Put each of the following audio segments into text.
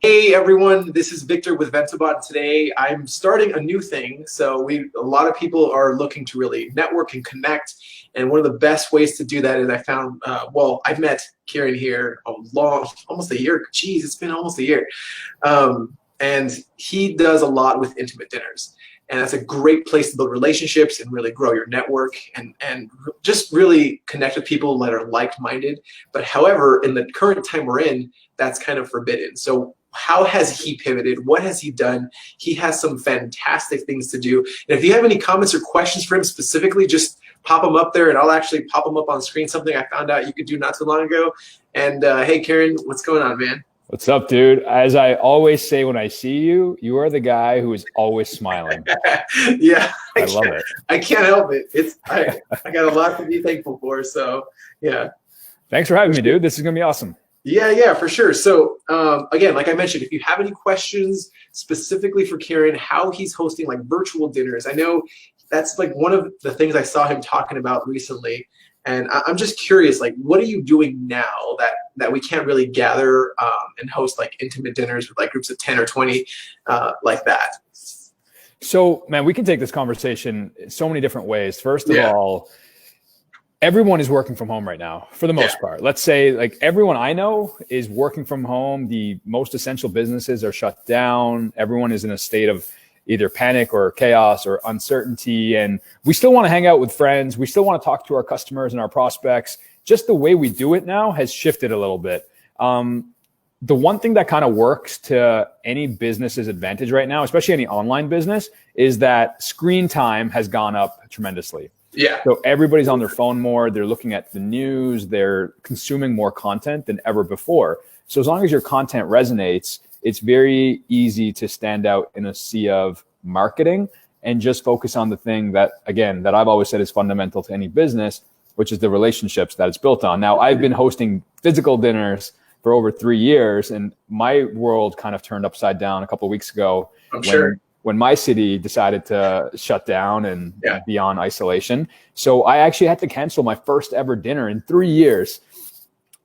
Hey everyone, this is Victor with Ventabot. Today I'm starting a new thing. So a lot of people are looking to really network and connect. And one of the best ways to do that is I found, I've met Karan here almost a year. Geez, it's been almost a year. And he does a lot with intimate dinners. And that's a great place to build relationships and really grow your network and just really connect with people that are like-minded. But however, in the current time we're in, that's kind of forbidden. So how has he pivoted? What has he done? He has some fantastic things to do. And if you have any comments or questions for him specifically, just pop them up there and I'll actually pop them up on screen, something I found out you could do not too long ago. And hey, Karan, what's going on, man? What's up, dude? As I always say when I see you, you are the guy who is always smiling. Yeah, I love it. I can't help it. I got a lot to be thankful for. So yeah. Thanks for having me, dude. This is gonna be awesome. Yeah, for sure. So again, like I mentioned, if you have any questions specifically for Karan, how he's hosting like virtual dinners, I know that's like one of the things I saw him talking about recently. And I'm just curious, like, what are you doing now that we can't really gather and host like intimate dinners with like groups of 10 or 20 like that? So, man, we can take this conversation so many different ways. First of all, everyone is working from home right now for the most part. Let's say like everyone I know is working from home. The most essential businesses are shut down. Everyone is in a state of either panic or chaos or uncertainty. And we still want to hang out with friends. We still want to talk to our customers and our prospects. Just the way we do it now has shifted a little bit. The one thing that kind of works to any business's advantage right now, especially any online business, is that screen time has gone up tremendously. Yeah. So everybody's on their phone more. They're looking at the news. They're consuming more content than ever before. So as long as your content resonates, it's very easy to stand out in a sea of marketing and just focus on the thing that, again, that I've always said is fundamental to any business, which is the relationships that it's built on. Now, I've been hosting physical dinners for over 3 years, and my world kind of turned upside down a couple of weeks ago when my city decided to shut down and be on isolation. So I actually had to cancel my first ever dinner in 3 years.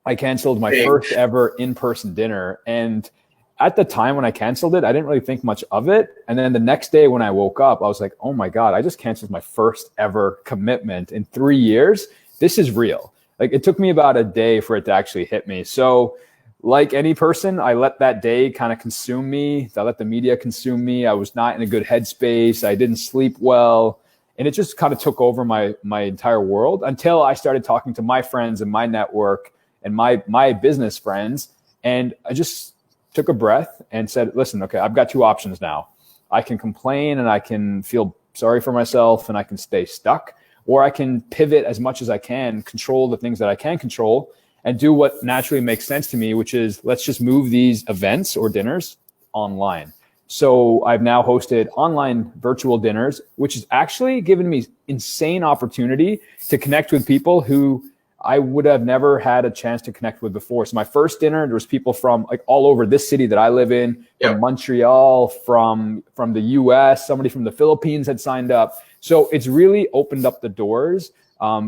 I canceled my first ever in-person dinner. And at the time when I canceled it, I didn't really think much of it. And then the next day when I woke up, I was like, oh my God, I just canceled my first ever commitment in 3 years. This is real. Like, it took me about a day for it to actually hit me. So like any person, I let that day kind of consume me. I let the media consume me. I was not in a good headspace. I didn't sleep well. And it just kind of took over my entire world until I started talking to my friends and my network and my business friends. And I just took a breath and said, listen, okay, I've got two options now. I can complain and I can feel sorry for myself and I can stay stuck, or I can pivot as much as I can, control the things that I can control, and do what naturally makes sense to me, which is let's just move these events or dinners online. So I've now hosted online virtual dinners, which has actually given me insane opportunity to connect with people who I would have never had a chance to connect with before. So my first dinner, there was people from like all over this city that I live in, from Montreal, from the US, somebody from the Philippines had signed up. So it's really opened up the doors,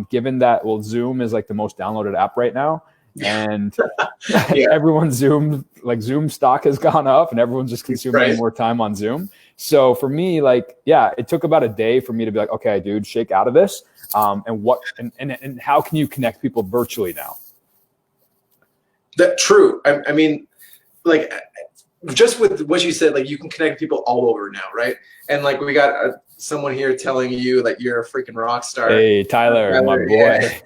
given that, Zoom is like the most downloaded app right now. And everyone's Zoom stock has gone up and everyone's just consuming more time on Zoom. So for me, it took about a day for me to be like, okay, dude, shake out of this. And how can you connect people virtually now? That's true. I mean, like, just with what you said, like, you can connect people all over now, right? And like, we got someone here telling you that you're a freaking rock star. Hey, Tyler, my boy.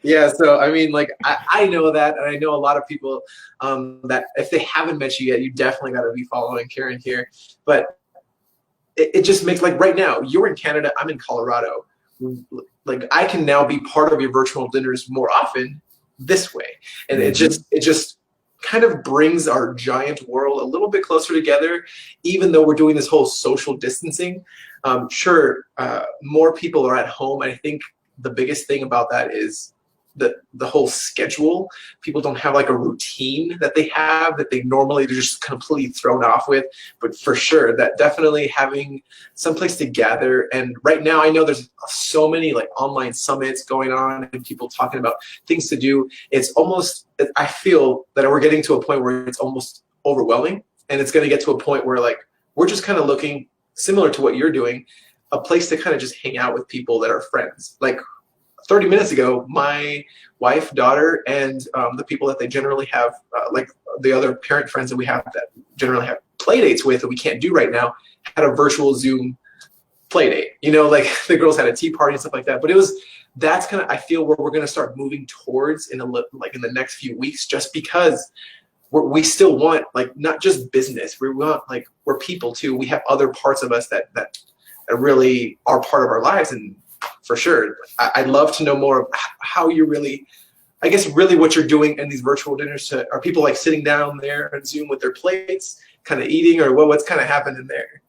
Yeah. So I mean, like, I know that, and I know a lot of people that if they haven't met you yet, you definitely got to be following Karan here. But it just makes, like, right now you're in Canada, I'm in Colorado. Like, I can now be part of your virtual dinners more often this way, and it just kind of brings our giant world a little bit closer together, even though we're doing this whole social distancing. More people are at home. I think the biggest thing about that is the whole schedule. People don't have like a routine that they have that they normally are just completely thrown off with. But for sure, that definitely having some place to gather. And right now, I know there's so many like online summits going on and people talking about things to do. It's almost, I feel that we're getting to a point where it's almost overwhelming, and it's going to get to a point where like we're just kind of looking similar to what you're doing, a place to kind of just hang out with people that are friends. Like 30 minutes ago, my wife, daughter, and the people that they generally have, like the other parent friends that we have that generally have play dates with that we can't do right now, had a virtual Zoom play date. You know, like the girls had a tea party and stuff like that. But that's kind of, I feel, where we're going to start moving towards in the next few weeks, just because we still want, like, not just business. We want, like, we're people too. We have other parts of us that really are part of our lives. And for sure, I'd love to know more of how you really, I guess, really what you're doing in these virtual dinners. Are people like sitting down there on Zoom with their plates, kind of eating, or what's kind of happening there?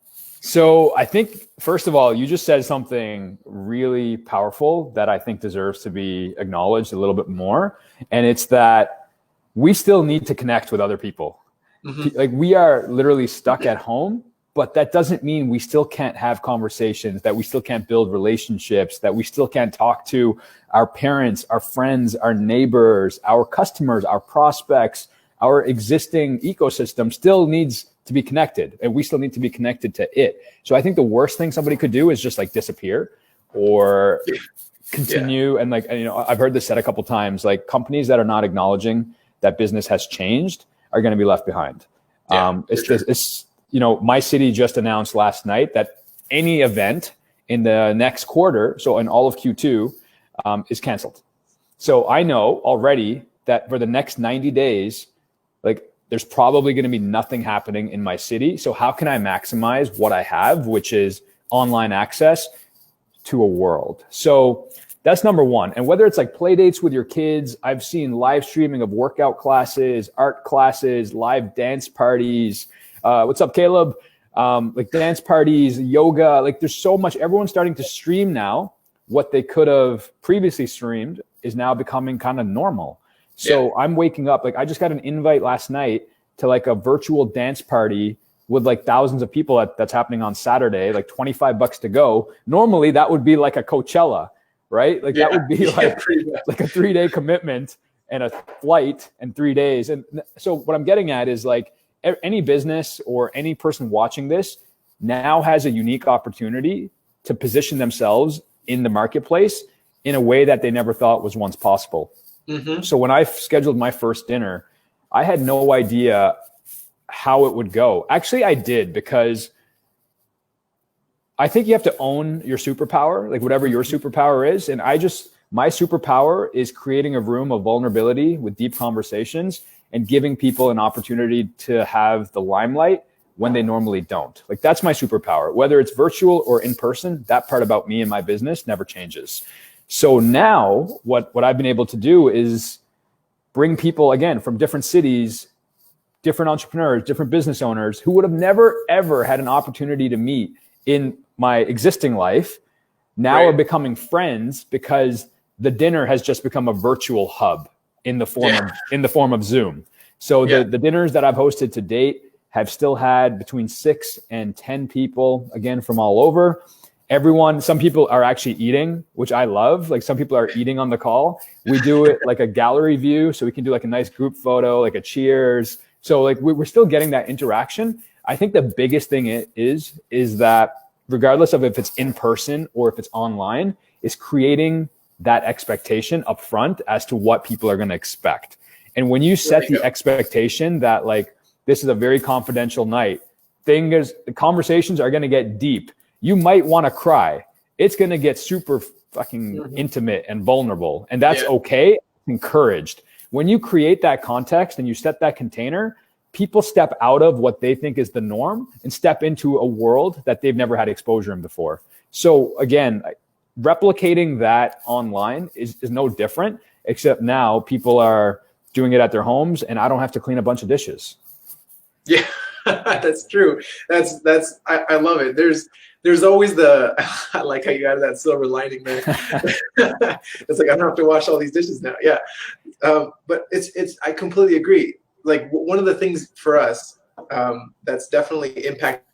So I think, first of all, you just said something really powerful that I think deserves to be acknowledged a little bit more. And it's that we still need to connect with other people. Mm-hmm. Like, we are literally stuck at home, but that doesn't mean we still can't have conversations, that we still can't build relationships, that we still can't talk to our parents, our friends, our neighbors, our customers, our prospects. Our existing ecosystem still needs to be connected, and we still need to be connected to it. So I think the worst thing somebody could do is just like disappear or continue. Yeah. And like, you know, I've heard this said a couple of times, like, companies that are not acknowledging that business has changed are going to be left behind. Yeah, it's you know, my city just announced last night that any event in the next quarter, so in all of Q2, is canceled. So I know already that for the next 90 days, like, there's probably going to be nothing happening in my city. So how can I maximize what I have, which is online access to a world? So that's number one. And whether it's like play dates with your kids, I've seen live streaming of workout classes, art classes, live dance parties. What's up, Caleb? Like dance parties, yoga, like there's so much. Everyone's starting to stream now. What they could have previously streamed is now becoming kind of normal. So I'm waking up, like, I just got an invite last night to like a virtual dance party with like thousands of people that's happening on Saturday, like $25 to go. Normally that would be like a Coachella, right? Like that would be like a 3-day commitment and a flight and 3 days. And so what I'm getting at is, like, any business or any person watching this now has a unique opportunity to position themselves in the marketplace in a way that they never thought was once possible. Mm-hmm. So when I scheduled my first dinner, I had no idea how it would go. Actually, I did, because I think you have to own your superpower, like whatever your superpower is. And my superpower is creating a room of vulnerability with deep conversations and giving people an opportunity to have the limelight when they normally don't. Like, that's my superpower. Whether it's virtual or in person, that part about me and my business never changes. So now what I've been able to do is bring people, again, from different cities, different entrepreneurs, different business owners who would have never, ever had an opportunity to meet in my existing life, now are becoming friends because the dinner has just become a virtual hub in the form of Zoom. So the dinners that I've hosted to date have still had between 6 and 10 people, again, from all over. Some people are actually eating, which I love. Like, some people are eating on the call. We do it like a gallery view, so we can do like a nice group photo, like a cheers. So like we're still getting that interaction. I think the biggest thing is that regardless of if it's in person or if it's online, is creating that expectation up front as to what people are going to expect. And when you set the expectation that, like, this is a very confidential night, the conversations are going to get deep. You might want to cry. It's going to get super fucking intimate and vulnerable. And that's okay. Encouraged. When you create that context and you set that container, people step out of what they think is the norm and step into a world that they've never had exposure in before. So again, replicating that online is no different, except now people are doing it at their homes and I don't have to clean a bunch of dishes. Yeah, that's true. I love it. There's always I like how you added that silver lining there. It's like, I don't have to wash all these dishes now. Yeah. But I completely agree. Like, one of the things for us that's definitely impacted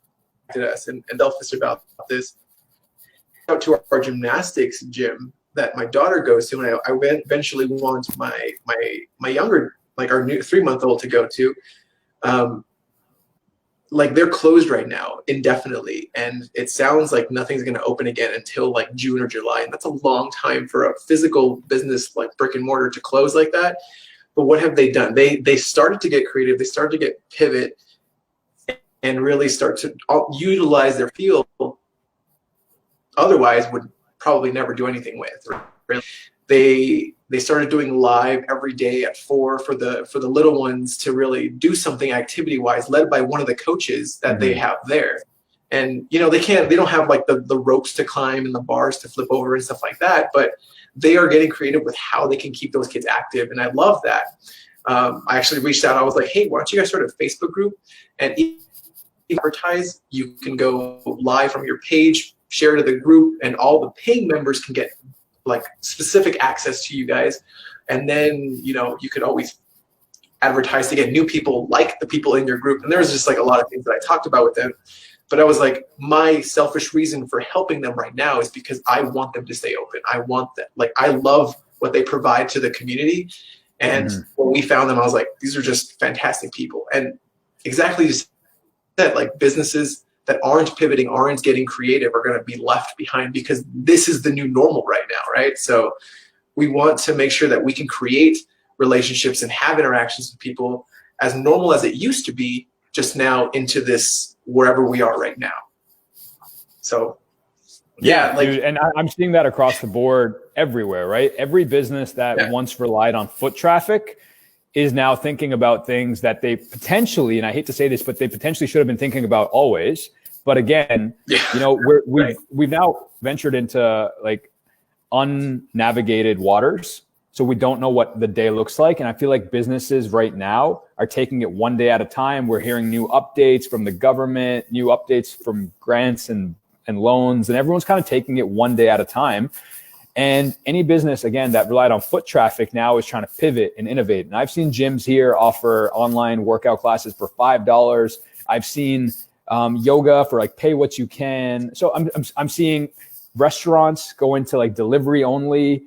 us, and they'll fish about this, out to our gymnastics gym that my daughter goes to, and I eventually want my younger, like our new 3-month-old to go to. like they're closed right now indefinitely, and it sounds like nothing's going to open again until like June or July, and that's a long time for a physical business like brick and mortar to close like that. But what have they done? They started to get creative. They started to get pivot and really start to utilize their field. Otherwise, would probably never do anything with. Really. They started doing live every day at 4 for the little ones to really do something activity wise, led by one of the coaches that they have there. And you know, they don't have like the ropes to climb and the bars to flip over and stuff like that, but they are getting creative with how they can keep those kids active, and I love that. I actually reached out. I was like, hey, why don't you guys start a Facebook group and advertise? You can go live from your page, share to the group, and all the paying members can get like specific access to you guys. And then, you know, you could always advertise to get new people like the people in your group. And there's just like a lot of things that I talked about with them. But I was like, my selfish reason for helping them right now is because I want them to stay open. I want that. Like, I love what they provide to the community. And when we found them, I was like, these are just fantastic people. And exactly just that, like businesses that aren't pivoting, aren't getting creative, are going to be left behind, because this is the new normal right now, right? So we want to make sure that we can create relationships and have interactions with people as normal as it used to be, just now into this wherever we are right now. So yeah, like, dude, and I'm seeing that across the board everywhere, right? Every business that once relied on foot traffic is now thinking about things that they potentially, and I hate to say this, but they potentially should have been thinking about always. But again, you know, we've now ventured into like unnavigated waters. So we don't know what the day looks like. And I feel like businesses right now are taking it one day at a time. We're hearing new updates from the government, new updates from grants and loans, and everyone's kind of taking it one day at a time. And any business, again, that relied on foot traffic now is trying to pivot and innovate. And I've seen gyms here offer online workout classes for $5. I've seen yoga for like pay what you can. So I'm seeing restaurants go into like delivery only.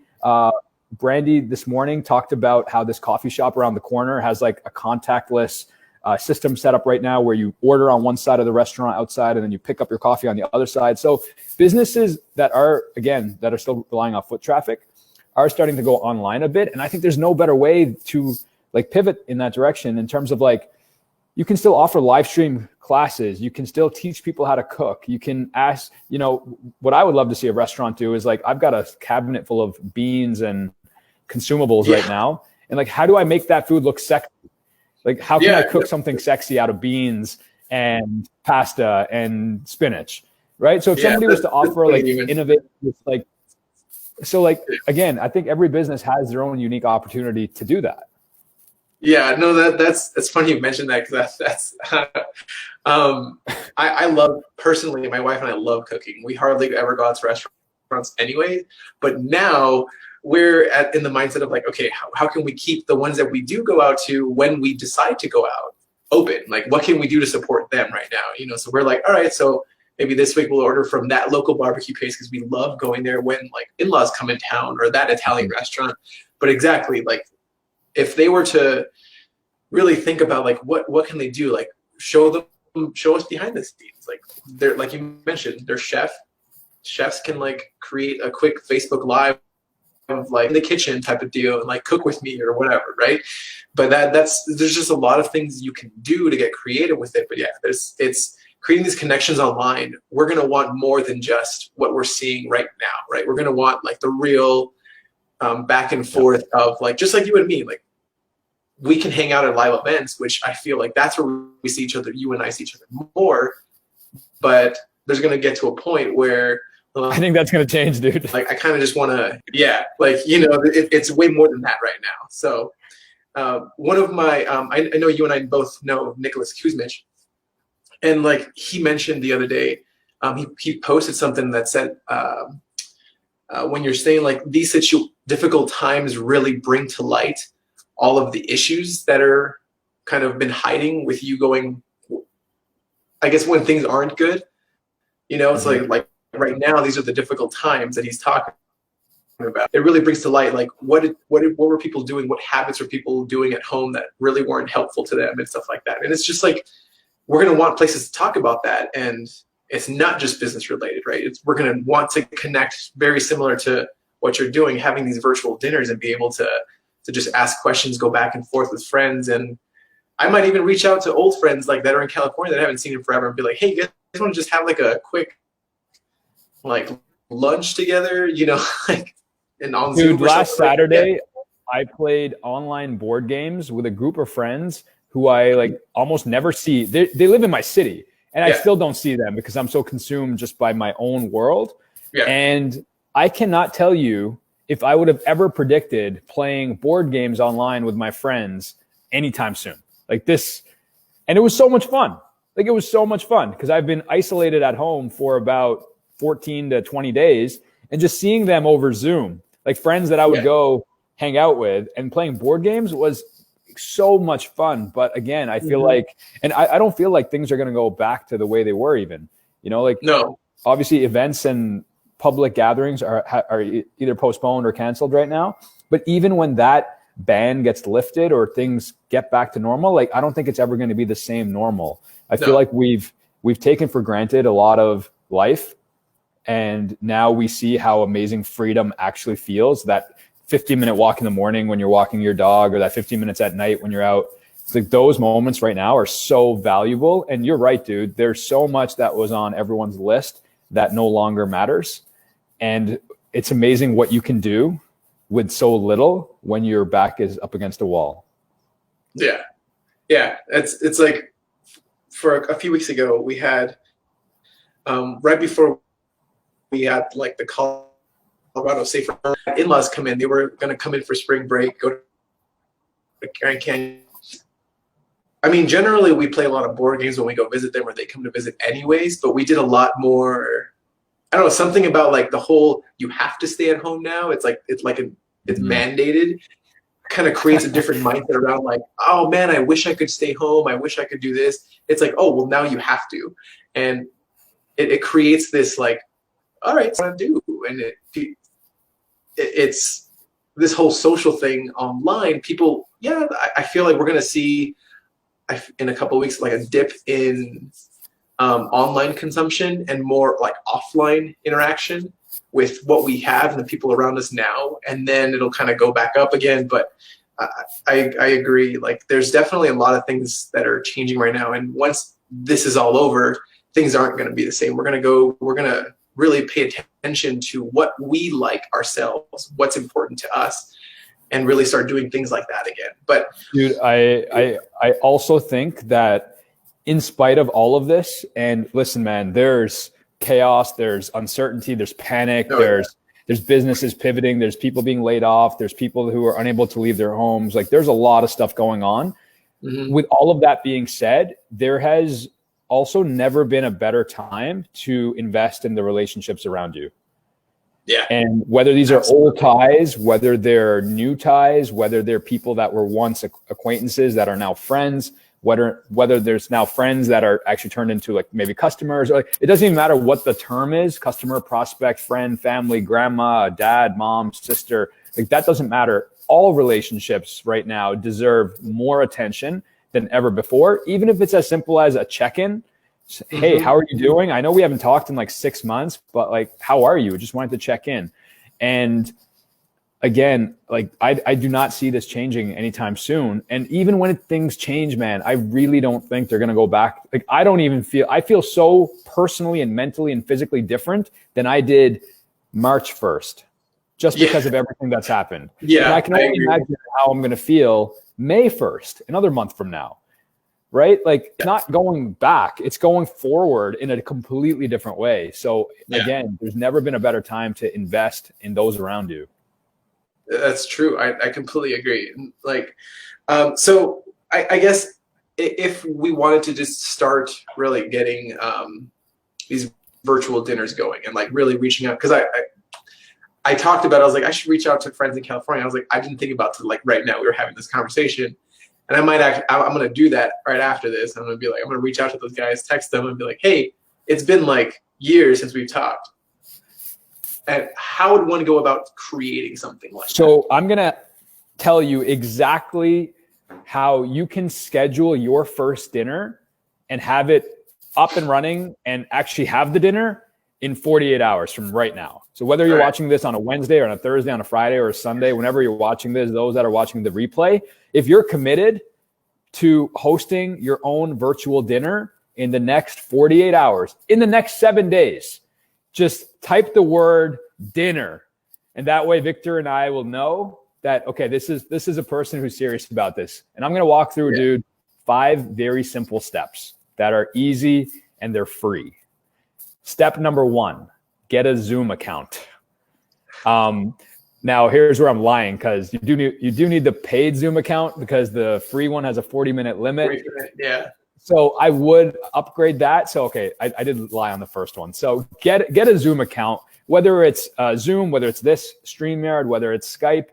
Brandy this morning talked about how this coffee shop around the corner has like a contactless system set up right now where you order on one side of the restaurant outside and then you pick up your coffee on the other side. So businesses that are still relying on foot traffic are starting to go online a bit. And I think there's no better way to like pivot in that direction, in terms of like, you can still offer live stream classes. You can still teach people how to cook. You can ask, you know, what I would love to see a restaurant do is like, I've got a cabinet full of beans and consumables right now. And like, how do I make that food look sexy? Like, how can I cook something sexy out of beans and pasta and spinach? Right. So if somebody was to offer like innovative, like, so like, again, I think every business has their own unique opportunity to do that. Yeah, no, that's funny you mentioned that, because that's I love, personally, my wife and I love cooking. We hardly ever go out to restaurants anyway, but now we're in the mindset of like, okay, how can we keep the ones that we do go out to when we decide to go out open? Like, what can we do to support them right now? You know, so we're like, all right, so maybe this week we'll order from that local barbecue place because we love going there when like in-laws come in town, or that Italian restaurant. But exactly, like, if they were to really think about like what can they do, like show us behind the scenes. Like, they're, like you mentioned, they're chefs can like create a quick Facebook Live of like in the kitchen type of deal and like cook with me or whatever, right? But there's just a lot of things you can do to get creative with it. But yeah, it's creating these connections online. We're gonna want more than just what we're seeing right now, right? We're gonna want like the real back and forth of like, just like you and me, like we can hang out at live events, which I feel like that's where we see each other. You and I see each other more, but there's going to get to a point where I think that's going to change, dude. Like, I kind of just want to, like, you know, it's way more than that right now. So one of my, I know you and I both know Nicholas Kuzmich, and like he mentioned the other day, he posted something that said, when you're saying like these difficult times really bring to light all of the issues that are kind of been hiding with you going, I guess, when things aren't good, you know, it's like right now, these are the difficult times that he's talking about. It really brings to light, like, what were people doing? What habits were people doing at home that really weren't helpful to them and stuff like that? And it's just like, we're going to want places to talk about that. And it's not just business related, right? We're going to want to connect very similar to what you're doing, having these virtual dinners and be able to just ask questions, go back and forth with friends. And I might even reach out to old friends like that are in California that I haven't seen in forever and be like, hey, you guys want to just have like a quick like lunch together, you know, like and on Dude, Zoom or last something. Saturday, Yeah. I played online board games with a group of friends who I like almost never see. They live in my city, and I still don't see them because I'm so consumed just by my own world. Yeah. And I cannot tell you if I would have ever predicted playing board games online with my friends anytime soon. Like this, and it was so much fun. Like it was so much fun because I've been isolated at home for about 14 to 20 days, and just seeing them over Zoom, like friends that I would go hang out with, and playing board games was so much fun. But again, I feel like, and I don't feel like things are going to go back to the way they were even, you know, like No. Obviously events and public gatherings are either postponed or canceled right now. But even when that ban gets lifted or things get back to normal, like I don't think it's ever going to be the same normal. I feel like we've taken for granted a lot of life, and now we see how amazing freedom actually feels. That 15-minute walk in the morning when you're walking your dog, or that 15 minutes at night when you're out. It's like those moments right now are so valuable. And you're right, dude. There's so much that was on everyone's list that no longer matters. And it's amazing what you can do with so little when your back is up against a wall. Yeah. Yeah. It's like for a few weeks ago, we had, right before we had like the Colorado Safer in-laws come in. They were going to come in for spring break, go to Grand Canyon. I mean, generally we play a lot of board games when we go visit them, or they come to visit anyways, but we did a lot more. I don't know, something about like the whole, you have to stay at home now. It's mandated, kind of creates a different mindset around like, oh man, I wish I could stay home. I wish I could do this. It's like, oh, well now you have to. And it creates this like, all right, what to do. And it's this whole social thing online. People, I feel like we're going to see in a couple of weeks, like a dip in online consumption and more like offline interaction with what we have and the people around us now. And then it'll kind of go back up again. But I agree. Like there's definitely a lot of things that are changing right now. And once this is all over, things aren't going to be the same. We're going to really pay attention to what we like ourselves, what's important to us, and really start doing things like that again. But dude, I also think that in spite of all of this, and listen, man, there's chaos, there's uncertainty, there's panic, there's businesses pivoting, there's people being laid off, there's people who are unable to leave their homes. Like there's a lot of stuff going on. With all of that being said, there has also never been a better time to invest in the relationships around you. Yeah. And whether these are old ties, whether they're new ties, whether they're people that were once acquaintances that are now friends, whether there's now friends that are actually turned into like maybe customers, or like, it doesn't even matter what the term is: customer, prospect, friend, family, grandma, dad, mom, sister. Like that doesn't matter. All relationships right now deserve more attention than ever before, even if it's as simple as a check-in. Hey, how are you doing? I know we haven't talked in like 6 months, but like, how are you? Just wanted to check in. And again, like I do not see this changing anytime soon. And even when things change, man, I really don't think they're going to go back. Like I feel so personally and mentally and physically different than I did March 1st, just because of everything that's happened. Yeah. And I can only imagine how I'm going to feel May 1st, another month from now. Right? Like not going back, it's going forward in a completely different way. So again, there's never been a better time to invest in those around you. That's true. I completely agree. Like, so I guess if we wanted to just start really getting these virtual dinners going and like really reaching out, because I talked about, I was like, I should reach out to friends in California. I was like, I didn't think about to like right now we were having this conversation. And I'm going to do that right after this. I'm going to be like, I'm going to reach out to those guys, text them and be like, hey, it's been like years since we've talked. And how would one go about creating something like that? So I'm going to tell you exactly how you can schedule your first dinner and have it up and running and actually have the dinner in 48 hours from right now. So whether you're watching this on a Wednesday or on a Thursday, on a Friday or a Sunday, whenever you're watching this, those that are watching the replay, if you're committed to hosting your own virtual dinner in the next 48 hours, in the next 7 days, just type the word dinner. And that way Victor and I will know that, okay, this is a person who's serious about this. And I'm going to walk through, dude, 5 very simple steps that are easy and they're free. Step number 1, get a Zoom account. Now here's where I'm lying, because you do need the paid Zoom account, because the free one has a 40-minute limit. Yeah. So I would upgrade that. So, okay, I did lie on the first one. So get a Zoom account, whether it's Zoom, whether it's this StreamYard, whether it's Skype,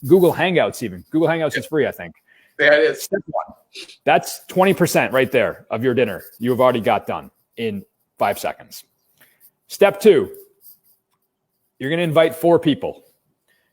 Google Hangouts even. Google Hangouts is free, I think. Yeah, it is. Step 1. That's 20% right there of your dinner you have already got done in 5 seconds. Step 2, you're going to invite 4 people.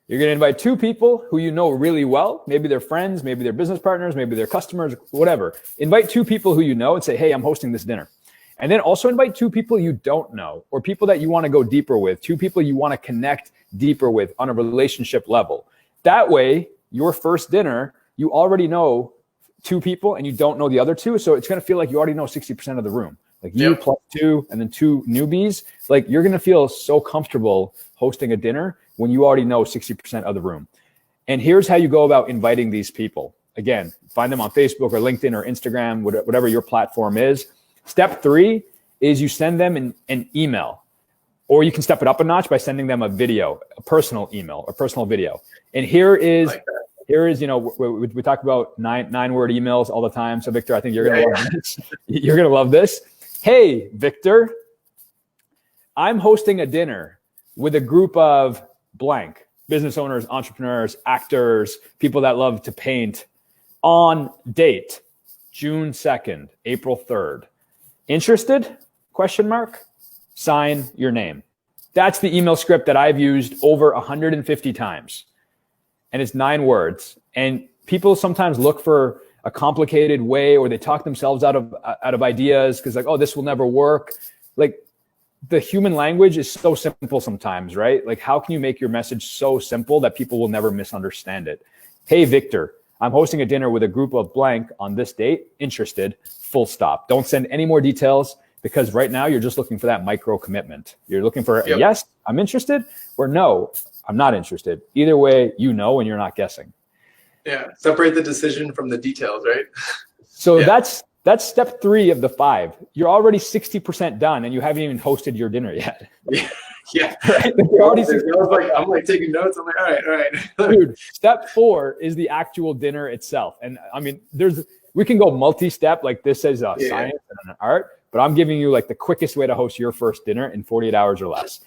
You're going to invite 2 people who you know really well. Maybe they're friends, maybe they're business partners, maybe they're customers, whatever. Invite 2 people who you know and say, hey, I'm hosting this dinner. And then also invite 2 people you don't know, or people that you want to go deeper with, 2 people you want to connect deeper with on a relationship level. That way, your first dinner, you already know 2 people and you don't know the other 2. So it's going to feel like you already know 60% of the room. Like you plus 2 and then 2 newbies. Like you're going to feel so comfortable hosting a dinner when you already know 60% of the room. And here's how you go about inviting these people. Again, find them on Facebook or LinkedIn or Instagram, whatever your platform is. Step 3 is you send them an email, or you can step it up a notch by sending them a video, a personal email, a personal video. And here is, you know, we talk about nine-word emails all the time. So Victor, I think you're going to love this. You're going to love this. Hey, Victor, I'm hosting a dinner with a group of blank, business owners, entrepreneurs, actors, people that love to paint, on date, June 2nd, April 3rd. Interested? Question mark. Sign your name. That's the email script that I've used over 150 times. And it's 9 words. And people sometimes look for a complicated way, or they talk themselves out of ideas because like, oh, this will never work. Like, the human language is so simple sometimes, right? Like, how can you make your message so simple that people will never misunderstand it? Hey, Victor, I'm hosting a dinner with a group of blank on this date. Interested? Full stop. Don't send any more details, because right now you're just looking for that micro commitment. You're looking for a yes, I'm interested, or no, I'm not interested. Either way, you know, and you're not guessing. Yeah. Separate the decision from the details, right? So that's step 3 of the 5. You're already 60% done, and you haven't even hosted your dinner yet. Yeah. Right? You're already I'm like taking notes. I'm like, all right. Dude, step 4 is the actual dinner itself. And I mean, we can go multi-step, like this is a science and an art, but I'm giving you like the quickest way to host your first dinner in 48 hours or less.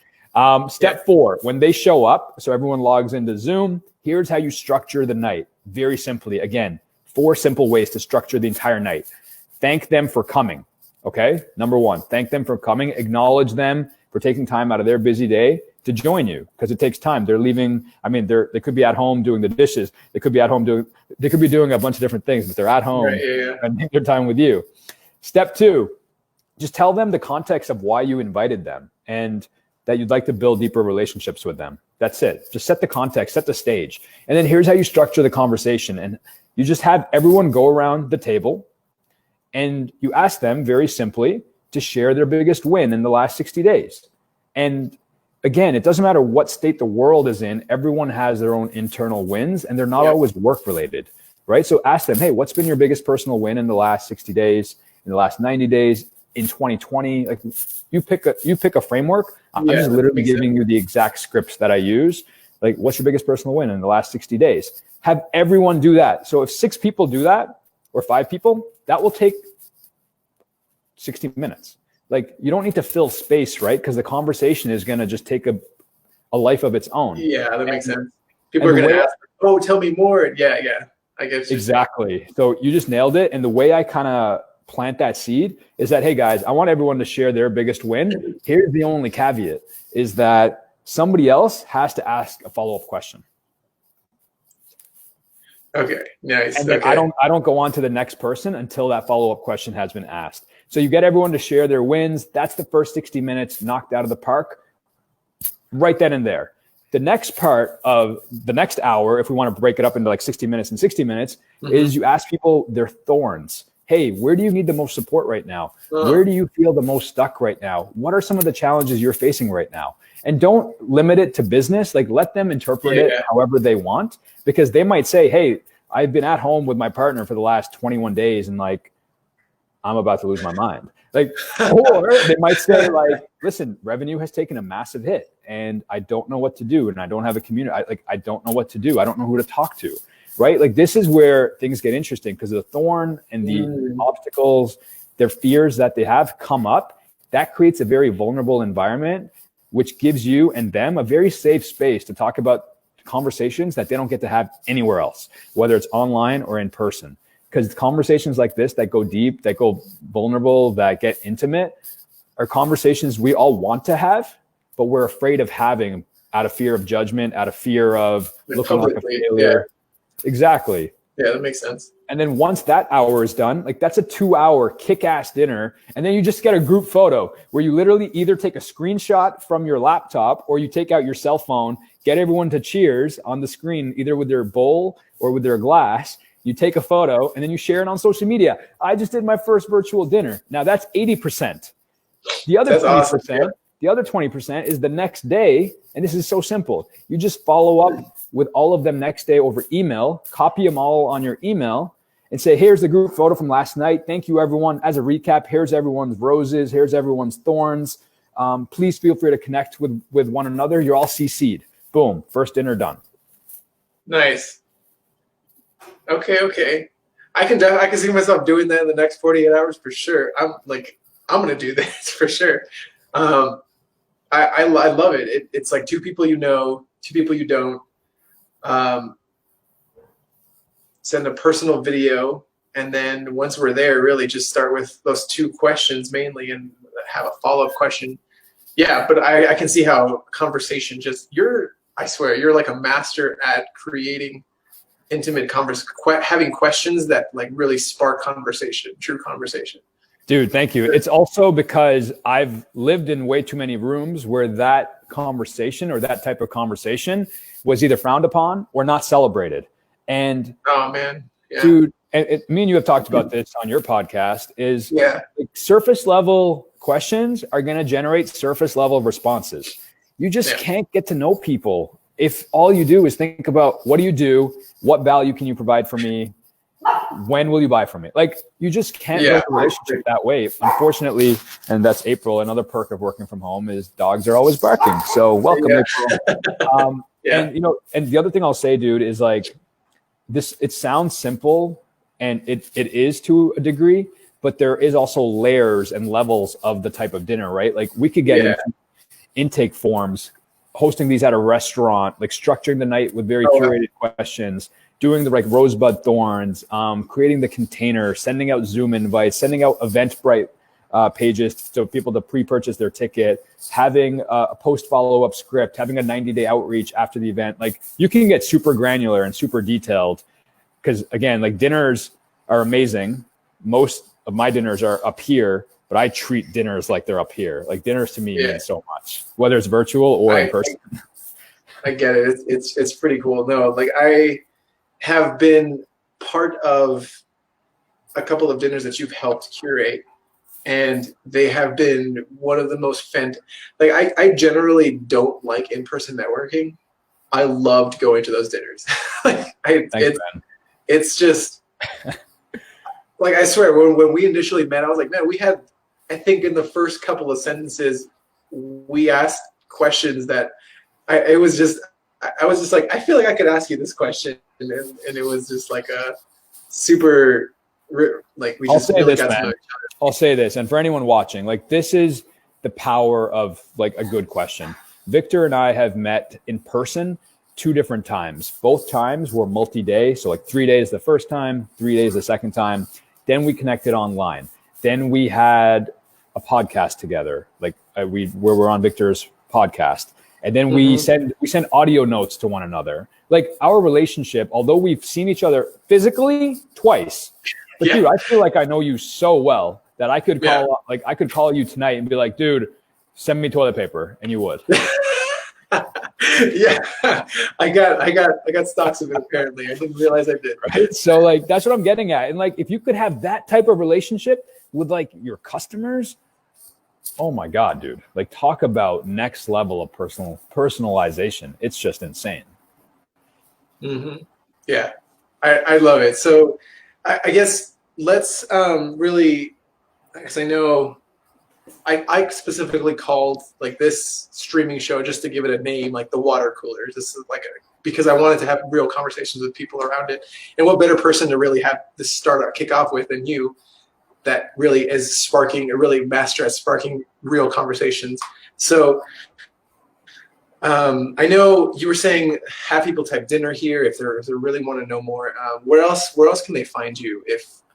Step 4, when they show up, so everyone logs into Zoom, here's how you structure the night. Very simply, again, 4 simple ways to structure the entire night. Thank them for coming. Okay. Number 1, thank them for coming. Acknowledge them for taking time out of their busy day to join you, because it takes time. They're leaving. I mean, they could be at home doing the dishes. They could be at home they could be doing a bunch of different things, but they're at home and their time with you. Step 2, just tell them the context of why you invited them and that you'd like to build deeper relationships with them. That's it. Just set the context, set the stage. And then here's how you structure the conversation. And you just have everyone go around the table and you ask them very simply to share their biggest win in the last 60 days. And again, it doesn't matter what state the world is in. Everyone has their own internal wins, and they're not always work related, right? So ask them, hey, what's been your biggest personal win in the last 60 days, in the last 90 days, in 2020? Like, you pick a framework. I'm just literally giving you the exact scripts that I use. Like, what's your biggest personal win in the last 60 days? Have everyone do that. So if 6 people do that, or 5 people, that will take 60 minutes. Like, you don't need to fill space, right? Because the conversation is going to just take a life of its own. Yeah, that makes sense. People are going to ask, oh, tell me more. Yeah, I guess. Exactly. So you just nailed it. And the way I kind of plant that seed is that, hey guys, I want everyone to share their biggest win. Here's the only caveat, is that somebody else has to ask a follow-up question. Okay. Nice. And then Okay. I don't go on to the next person until that follow-up question has been asked. So you get everyone to share their wins. That's the first 60 minutes knocked out of the park right then and there. The next part of the next hour, if we want to break it up into like 60 minutes and 60 minutes, is you ask people their thorns. Hey, where do you need the most support right now? Where do you feel the most stuck right now? What are some of the challenges you're facing right now? And don't limit it to business. Like, let them interpret it however they want, because they might say, hey, I've been at home with my partner for the last 21 days and like, I'm about to lose my mind. Like, or they might say like, listen, revenue has taken a massive hit and I don't know what to do. And I don't have a community. I don't know what to do. I don't know who to talk to. Right. Like, this is where things get interesting, because the thorn and the obstacles, their fears that they have come up. That creates a very vulnerable environment, which gives you and them a very safe space to talk about conversations that they don't get to have anywhere else, whether it's online or in person. Because conversations like this that go deep, that go vulnerable, that get intimate, are conversations we all want to have, but we're afraid of having out of fear of judgment, out of fear of looking like a failure. Exactly. Yeah, that makes sense. And then once that hour is done, like, that's a 2-hour kick-ass dinner. And then you just get a group photo where you literally either take a screenshot from your laptop or you take out your cell phone, get everyone to cheers on the screen, either with their bowl or with their glass. You take a photo and then you share it on social media. I just did my first virtual dinner. Now that's 80%. The other 20%, awesome. The other 20% is the next day. And this is so simple. You just follow up with all of them next day over email, copy them all on your email and say, here's the group photo from last night. Thank you, everyone. As a recap, here's everyone's roses. Here's everyone's thorns. Please feel free to connect with one another. You're all CC'd. Boom. First dinner done. Nice. Okay. I can see myself doing that in the next 48 hours for sure. I'm going to do this for sure. I love it. It's like two people you know, two people you don't. Send a personal video, and then once we're there, really just start with those 2 questions mainly and have a follow-up question. Yeah, but I can see how conversation I swear, you're like a master at creating intimate having questions that like really spark conversation, true conversation. Dude, thank you. It's also because I've lived in way too many rooms where that conversation or that type of conversation was either frowned upon or not celebrated. And oh man, yeah. Dude, and me and you have talked about this on your podcast, is like, surface level questions are going to generate surface level responses. You just can't get to know people if all you do is think about, what do you do? What value can you provide for me? When will you buy from me? Like, you just can't build a relationship that way. Unfortunately, and that's April, another perk of working from home is dogs are always barking. So welcome, April. And and the other thing I'll say, dude, is like, this, it sounds simple, and it is to a degree, but there is also layers and levels of the type of dinner, right? Like, we could get into intake forms, hosting these at a restaurant, like structuring the night with very curated questions, doing the like rosebud thorns, creating the container, sending out Zoom invites, sending out Eventbrite pages so people to pre-purchase their ticket, having a post follow-up script, having a 90-day outreach after the event. Like, you can get super granular and super detailed, because again, like, dinners are amazing. Most of my dinners are up here, but I treat dinners like they're up here. Like, dinners to me mean so much, whether it's virtual or in person. I get it. It's pretty cool. No, like, I have been part of a couple of dinners that you've helped curate, and they have been one of the most I generally don't like in-person networking. I loved going to those dinners. It's just like, I swear, when we initially met, I was like, man, we had, I think in the first couple of sentences, we asked questions that I was just like, I feel like I could ask you this question, and it was just like a super, like, we just really got to know each other. I'll say this, and for anyone watching, like, this is the power of like a good question. Victor and I have met in person 2 different times. Both times were multi-day, so like 3 days the first time, 3 days the second time. Then we connected online. Then we had a podcast together, like where we're on Victor's podcast. And then we send audio notes to one another. Like our relationship, although we've seen each other physically twice, but dude, I feel like I know you so well that I could call I could call you tonight and be like, dude, send me toilet paper, and you would. Yeah, I got stocks of it apparently. I didn't realize I did. Right? So like that's what I'm getting at. And like if you could have that type of relationship with like your customers, oh my God, dude. Like talk about next level of personalization. It's just insane. Yeah, I love it. So I guess let's really, because I know I specifically called like this streaming show just to give it a name, like the water coolers. This is like because I wanted to have real conversations with people around it. And what better person to really have this startup kick off with than you, that really is sparking, really master at sparking real conversations. So I know you were saying have people type dinner here if they really want to know more. Where else can they find you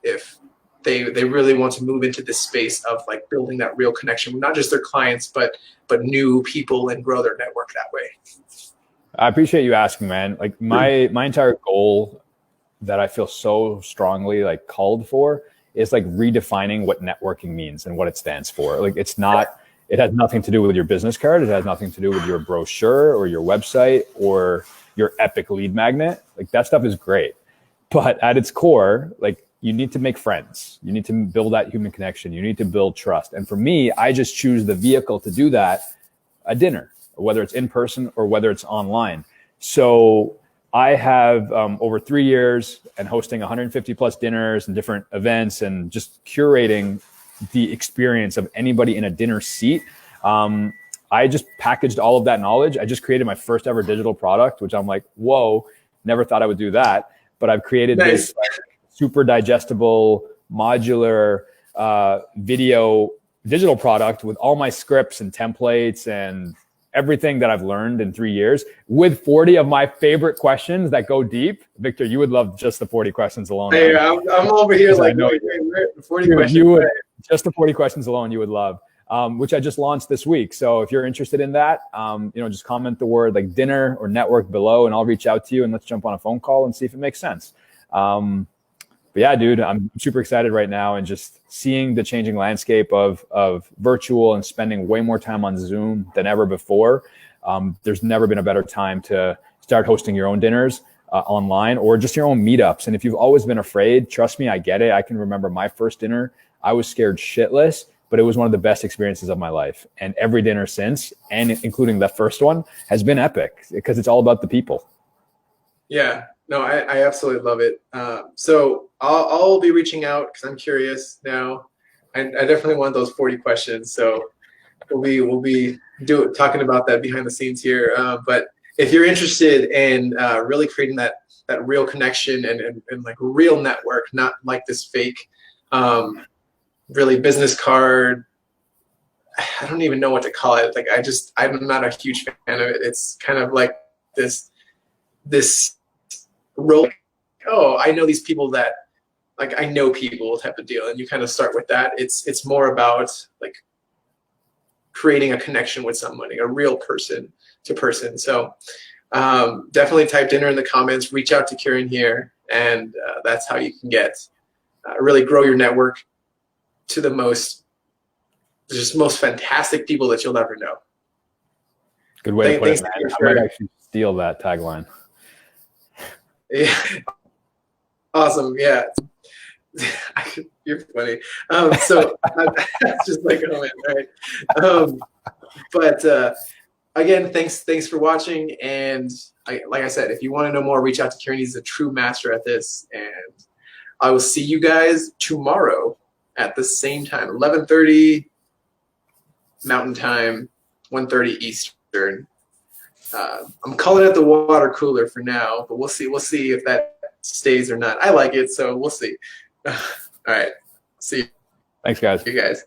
if they really want to move into this space of like building that real connection with not just their clients but new people and grow their network that way? I appreciate you asking, man. Like my entire goal that I feel so strongly like called for is like redefining what networking means and what it stands for. Like it's not, it has nothing to do with your business card. It has nothing to do with your brochure or your website or your epic lead magnet. Like that stuff is great. But at its core, like you need to make friends. You need to build that human connection. You need to build trust. And for me, I just choose the vehicle to do that, a dinner, whether it's in person or whether it's online. So I have over 3 years and hosting 150 plus dinners and different events and just curating the experience of anybody in a dinner seat. I just packaged all of that knowledge. I just created my first ever digital product, which I'm like, whoa, never thought I would do that. But I've created this super digestible, modular video digital product with all my scripts and templates and everything that I've learned in 3 years with 40 of my favorite questions that go deep. Victor, you would love just the 40 questions alone. Hey, I'm over here like, wait, 40 questions. You would, just the 40 questions alone, you would love, which I just launched this week. So if you're interested in that, just comment the word like dinner or network below and I'll reach out to you and let's jump on a phone call and see if it makes sense. But yeah, dude, I'm super excited right now and just seeing the changing landscape of virtual and spending way more time on Zoom than ever before. There's never been a better time to start hosting your own dinners online or just your own meetups. And if you've always been afraid, trust me, I get it. I can remember my first dinner. I was scared shitless, but it was one of the best experiences of my life. And every dinner since, and including the first one, has been epic because it's all about the people. Yeah. No, I absolutely love it. So I'll be reaching out because I'm curious now. I definitely want those 40 questions. So we'll be talking about that behind the scenes here. But if you're interested in really creating that real connection and like real network, not like this fake, really business card. I don't even know what to call it. Like I'm not a huge fan of it. It's kind of like this role, oh, I know these people that like I know people type of deal, and you kind of start with that. It's more about like creating a connection with somebody, a real person to person. So definitely type dinner in the comments, reach out to Karan here, and that's how you can get really grow your network to the most fantastic people that you'll ever know. Good way to put it, man. I might actually steal that tagline. Yeah. Awesome. Yeah. You're funny. So that's just like a moment, right? But again, thanks for watching. And like I said, if you want to know more, reach out to Karan. He's a true master at this. And I will see you guys tomorrow at the same time, 11:30 Mountain Time, 1:30 Eastern. I'm calling it the water cooler for now, but we'll see. We'll see if that stays or not. I like it, so we'll see. All right. See you. Thanks, guys. You guys.